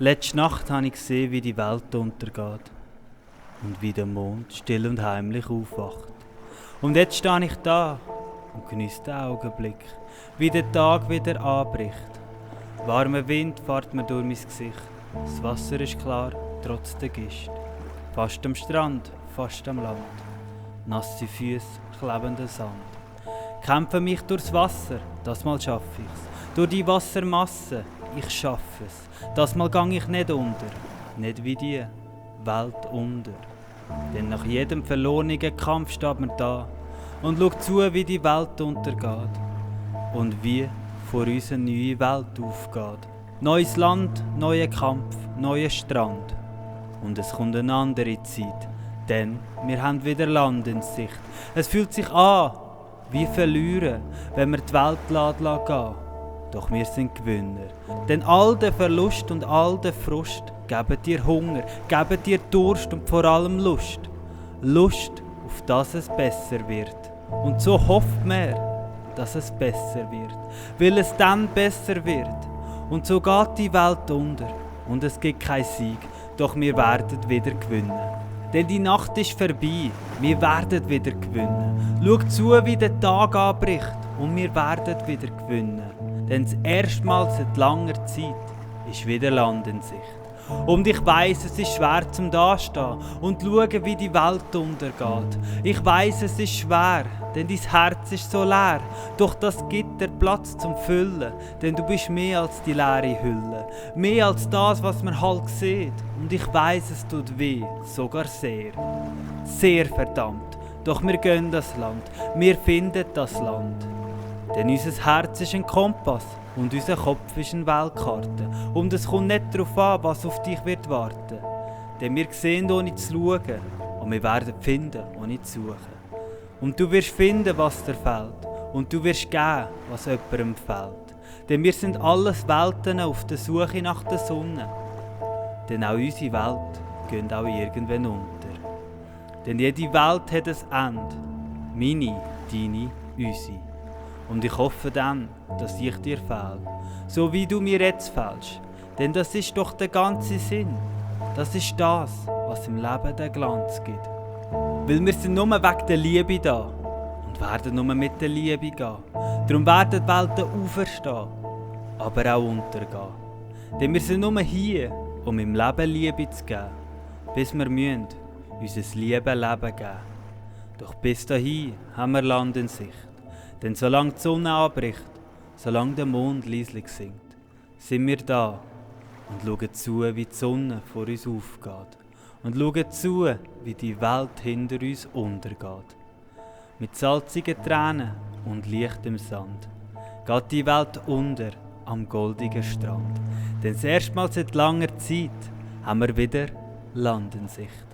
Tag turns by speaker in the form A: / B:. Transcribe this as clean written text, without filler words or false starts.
A: Letzte Nacht habe ich gesehen, wie die Welt untergeht und wie der Mond still und heimlich aufwacht. Und jetzt stehe ich da und geniesse den Augenblick, wie der Tag wieder anbricht. Warmer Wind fährt mir durch mein Gesicht. Das Wasser ist klar, trotz der Gischt. Fast am Strand, fast am Land. Nasse Füße, klebender Sand. Kämpfe mich durchs Wasser, das Mal schaff ich's. Durch die Wassermasse, ich schaffe es. Das Mal gang ich nicht unter, nicht wie die Welt unter. Denn nach jedem verlorenen Kampf steht man da und schaut zu, wie die Welt untergeht. Und wie vor uns eine neue Welt aufgeht. Neues Land, neuer Kampf, neuer Strand. Und es kommt eine andere Zeit, denn wir haben wieder Land in Sicht. Es fühlt sich an wie verlieren, wenn wir die Welt gehen. Doch wir sind Gewinner. Denn all der Verlust und all der Frust geben dir Hunger, geben dir Durst und vor allem Lust. Lust, auf dass es besser wird. Und so hofft man, dass es besser wird, weil es dann besser wird. Und so geht die Welt unter und es gibt keinen Sieg, doch wir werden wieder gewinnen. Denn die Nacht ist vorbei, wir werden wieder gewinnen. Schau zu, wie der Tag anbricht und wir werden wieder gewinnen. Denn das erste Mal seit langer Zeit ist wieder Land in Sicht. Und ich weiss, es ist schwer zum Dastehen und schauen, wie die Welt untergeht. Ich weiss, es ist schwer, denn dein Herz ist so leer. Doch das gibt dir Platz zum Füllen, denn du bist mehr als die leere Hülle. Mehr als das, was man halt sieht. Und ich weiss, es tut weh, sogar sehr. Sehr verdammt. Doch wir gehen das Land, wir finden das Land. Denn unser Herz ist ein Kompass und unser Kopf ist eine Weltkarte. Und es kommt nicht darauf an, was auf dich wird warten. Denn wir sehen, ohne zu schauen. Und wir werden finden, ohne zu suchen. Und du wirst finden, was dir fehlt. Und du wirst geben, was jemandem fehlt. Denn wir sind alles Welten auf der Suche nach der Sonne. Denn auch unsere Welt geht auch irgendwann unter. Denn jede Welt hat ein Ende. Meine, deine, unsere. Und ich hoffe dann, dass ich dir fehle, so wie du mir jetzt fehlst. Denn das ist doch der ganze Sinn. Das ist das, was im Leben den Glanz gibt. Weil wir sind nur wegen der Liebe da und werden nur mit der Liebe gehen. Darum werden die Welten auferstehen, aber auch untergehen. Denn wir sind nur hier, um im Leben Liebe zu geben, bis wir müssen unser Leben geben. Doch bis dahin haben wir Land in Sicht. Denn solange die Sonne anbricht, solange der Mond leislich singt, sind wir da und schauen zu, wie die Sonne vor uns aufgeht. Und schauen zu, wie die Welt hinter uns untergeht. Mit salzigen Tränen und lichtem Sand geht die Welt unter am goldigen Strand. Denn das erste Mal seit langer Zeit haben wir wieder Land in Sicht.